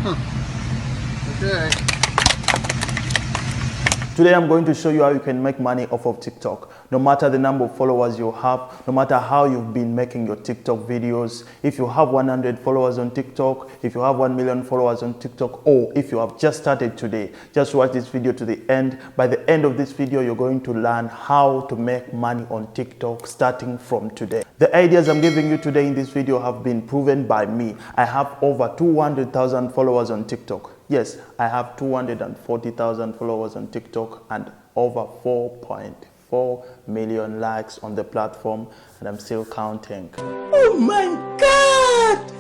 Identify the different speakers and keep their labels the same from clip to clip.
Speaker 1: Okay.
Speaker 2: Today I'm going to show you how you can make money off of TikTok. No matter the number of followers you have, no matter how you've been making your TikTok videos, if you have 100 followers on TikTok, if you have 1 million followers on TikTok, or if you have just started today, just watch this video to the end. By the end of this video, you're going to learn how to make money on TikTok starting from today. The ideas I'm giving you today in this video have been proven by me. I have over 200,000 followers on TikTok. Yes, I have 240,000 followers on TikTok and over 4.4 million likes on the platform, and I'm still counting. Oh my God!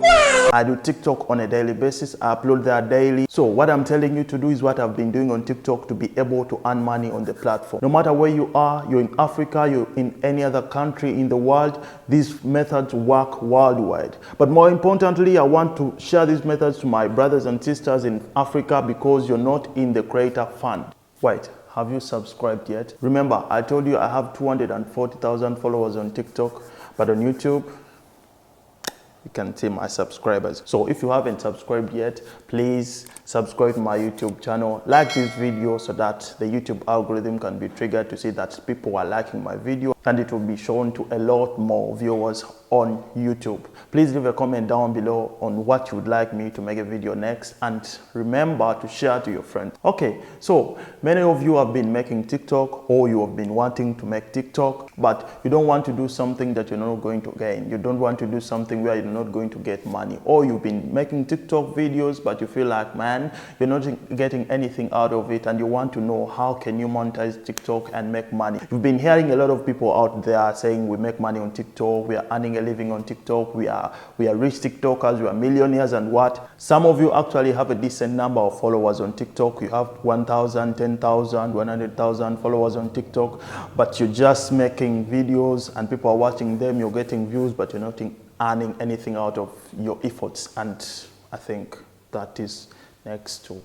Speaker 2: Wow! I do TikTok on a daily basis. I upload there daily. So what I'm telling you to do is what I've been doing on TikTok to be able to earn money on the platform. No matter where you are, you're in Africa, you're in any other country in the world, these methods work worldwide. But more importantly, I want to share these methods to my brothers and sisters in Africa because you're not in the Creator Fund. Wait, have you subscribed yet? Remember, I told you I have 240,000 followers on TikTok, but on YouTube, you can see my subscribers. So if you haven't subscribed yet, please subscribe to my YouTube channel, like this video so that the YouTube algorithm can be triggered to see that people are liking my video, and it will be shown to a lot more viewers on YouTube. Please leave a comment down below on what you would like me to make a video next, and remember to share to your friends. Okay, so many of you have been making TikTok, or you have been wanting to make TikTok, but you don't want to do something that you're not going to gain. You don't want to do something where you're not going to get money. Or you've been making TikTok videos, but you feel like, man, you're not getting anything out of it, and you want to know how can you monetize TikTok and make money. You've been hearing a lot of people out there saying we make money on TikTok, we are earning a living on TikTok, we are rich TikTokers, we are millionaires and what. Some of you actually have a decent number of followers on TikTok. You have 1,000, 10,000, 100,000 followers on TikTok, but you're just making videos and people are watching them, you're getting views, but you're not earning anything out of your efforts. And I think that is next to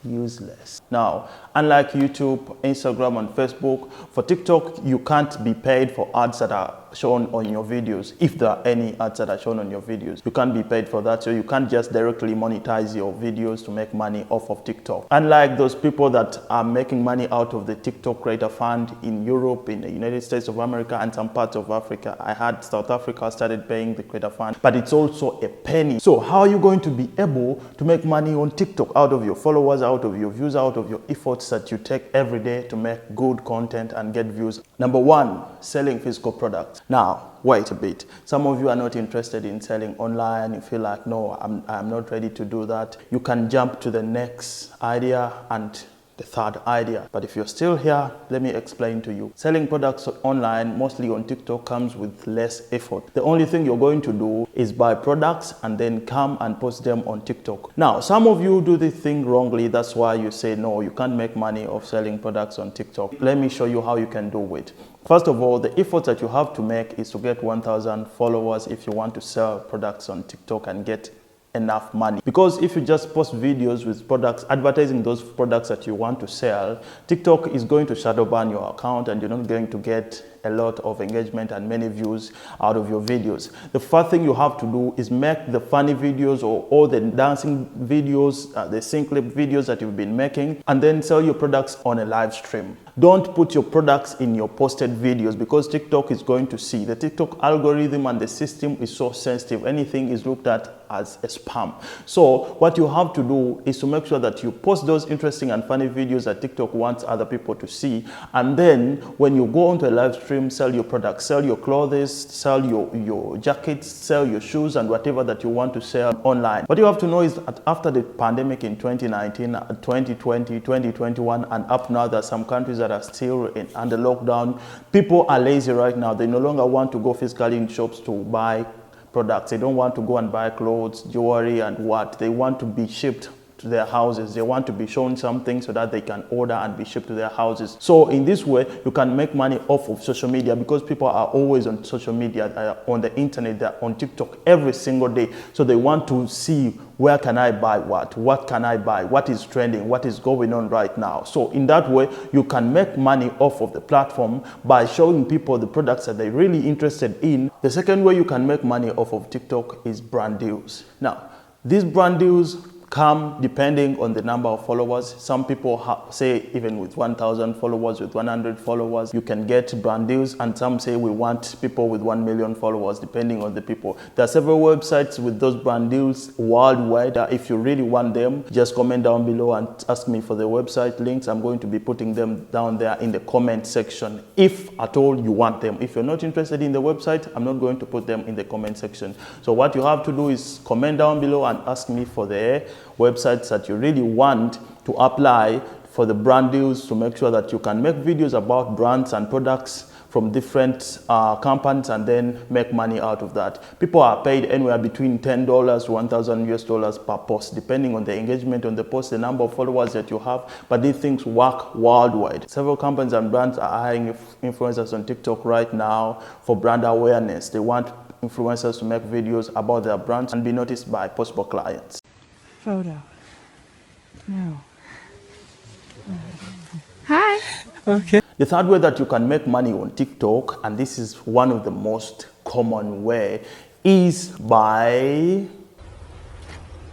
Speaker 2: useless. Now, unlike YouTube, Instagram, and Facebook, for TikTok, you can't be paid for ads that are shown on your videos. If there are any ads that are shown on your videos, you can't be paid for that. So you can't just directly monetize your videos to make money off of TikTok. Unlike those people that are making money out of the TikTok Creator Fund in Europe, in the United States of America, and some parts of Africa. I had South Africa started paying the Creator Fund, but it's also a penny. So how are you going to be able to make money on TikTok out of your followers, out of your views, out of your efforts that you take every day to make good content and get views? Number one, selling physical products. Now, wait a bit. Some of you are not interested in selling online. You feel like, no, I'm not ready to do that. You can jump to the next idea and the third idea. But if you're still here, let me explain to you. Selling products online, mostly on TikTok, comes with less effort. The only thing you're going to do is buy products and then come and post them on TikTok. Now, some of you do this thing wrongly. That's why you say, no, you can't make money off selling products on TikTok. Let me show you how you can do it. First of all, the effort that you have to make is to get 1,000 followers if you want to sell products on TikTok and get enough money. Because if you just post videos with products, advertising those products that you want to sell, TikTok is going to shadow ban your account and you're not going to get a lot of engagement and many views out of your videos. The first thing you have to do is make the funny videos or all the dancing videos, the sync clip videos that you've been making, and then sell your products on a live stream. Don't put your products in your posted videos because TikTok is going to see. The TikTok algorithm and the system is so sensitive. Anything is looked at as a spam. So what you have to do is to make sure that you post those interesting and funny videos that TikTok wants other people to see. And then when you go onto a live stream, sell your products, sell your clothes, sell your jackets, sell your shoes and whatever that you want to sell online. What you have to know is that after the pandemic in 2019, 2020, 2021, and up now, there are some countries that are still under lockdown. People are lazy right now. They no longer want to go physically in shops to buy products. They don't want to go and buy clothes, jewelry, and what. They want to be shipped to their houses. They want to be shown something so that they can order and be shipped to their houses. So in this way, you can make money off of social media because people are always on social media, on the internet, they're on TikTok every single day. So they want to see, where can I buy what? What can I buy? What is trending? What is going on right now? So in that way, you can make money off of the platform by showing people the products that they're really interested in. The second way you can make money off of TikTok is brand deals. Now, These brand deals come depending on the number of followers. Some people say even with 1,000 followers, with 100 followers, you can get brand deals, and some say we want people with 1 million followers, depending on the people. There are several websites with those brand deals worldwide. If you really want them, just comment down below and ask me for the website links. I'm going to be putting them down there in the comment section if at all you want them. If you're not interested in the website, I'm not going to put them in the comment section. So what you have to do is comment down below and ask me for the websites that you really want to apply for the brand deals, to make sure that you can make videos about brands and products from different companies and then make money out of that. People are paid anywhere between $10 to $1,000 per post, depending on the engagement on the post, the number of followers that you have, but these things work worldwide. Several companies and brands are hiring influencers on TikTok right now for brand awareness. They want influencers to make videos about their brands and be noticed by possible clients.
Speaker 1: Photo. No. Hi. Okay.
Speaker 2: The third way that you can make money on TikTok, and this is one of the most common way, is by...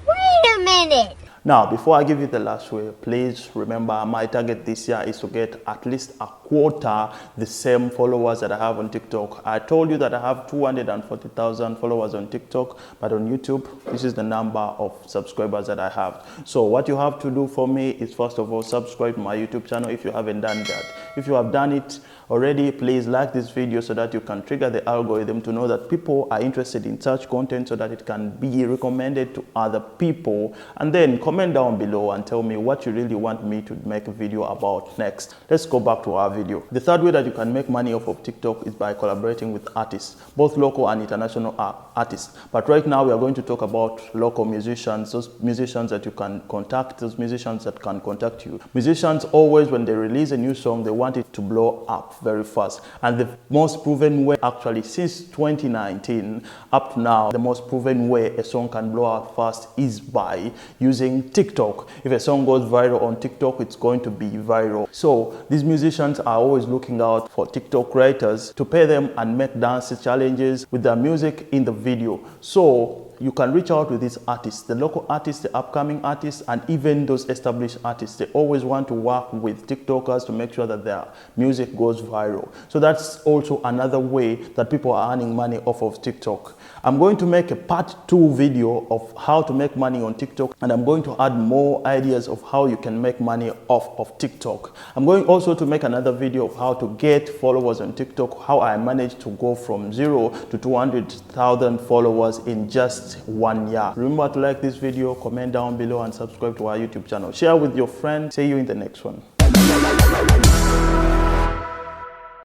Speaker 3: Wait a minute!
Speaker 2: Now, before I give you the last way, please remember my target this year is to get at least a quarter the same followers that I have on TikTok. I told you that I have 240,000 followers on TikTok, but on YouTube, this is the number of subscribers that I have. So what you have to do for me is, first of all, subscribe to my YouTube channel if you haven't done that. If you have done it already, please like this video so that you can trigger the algorithm to know that people are interested in such content so that it can be recommended to other people. And then comment down below and tell me what you really want me to make a video about next. Let's go back to our video. The third way that you can make money off of TikTok is by collaborating with artists, both local and international artists. But right now we are going to talk about local musicians, those musicians that you can contact, those musicians that can contact you. Musicians always, when they release a new song, they want it to blow up very fast. And the most proven way, actually since 2019 up to now, the most proven way a song can blow up fast is by using TikTok. If a song goes viral on TikTok, it's going to be viral. So these musicians are always looking out for TikTok creators to pay them and make dance challenges with their music in the video. So you can reach out to these artists, the local artists, the upcoming artists, and even those established artists. They always want to work with TikTokers to make sure that their music goes viral. So that's also another way that people are earning money off of TikTok. I'm going to make a part 2 video of how to make money on TikTok, and I'm going to add more ideas of how you can make money off of TikTok. I'm going also to make another video of how to get followers on TikTok, how I managed to go from 0 to 200,000 followers in just 1 year. Remember to like this video, comment down below, and subscribe to our YouTube channel. Share with your friends. See you in the next one.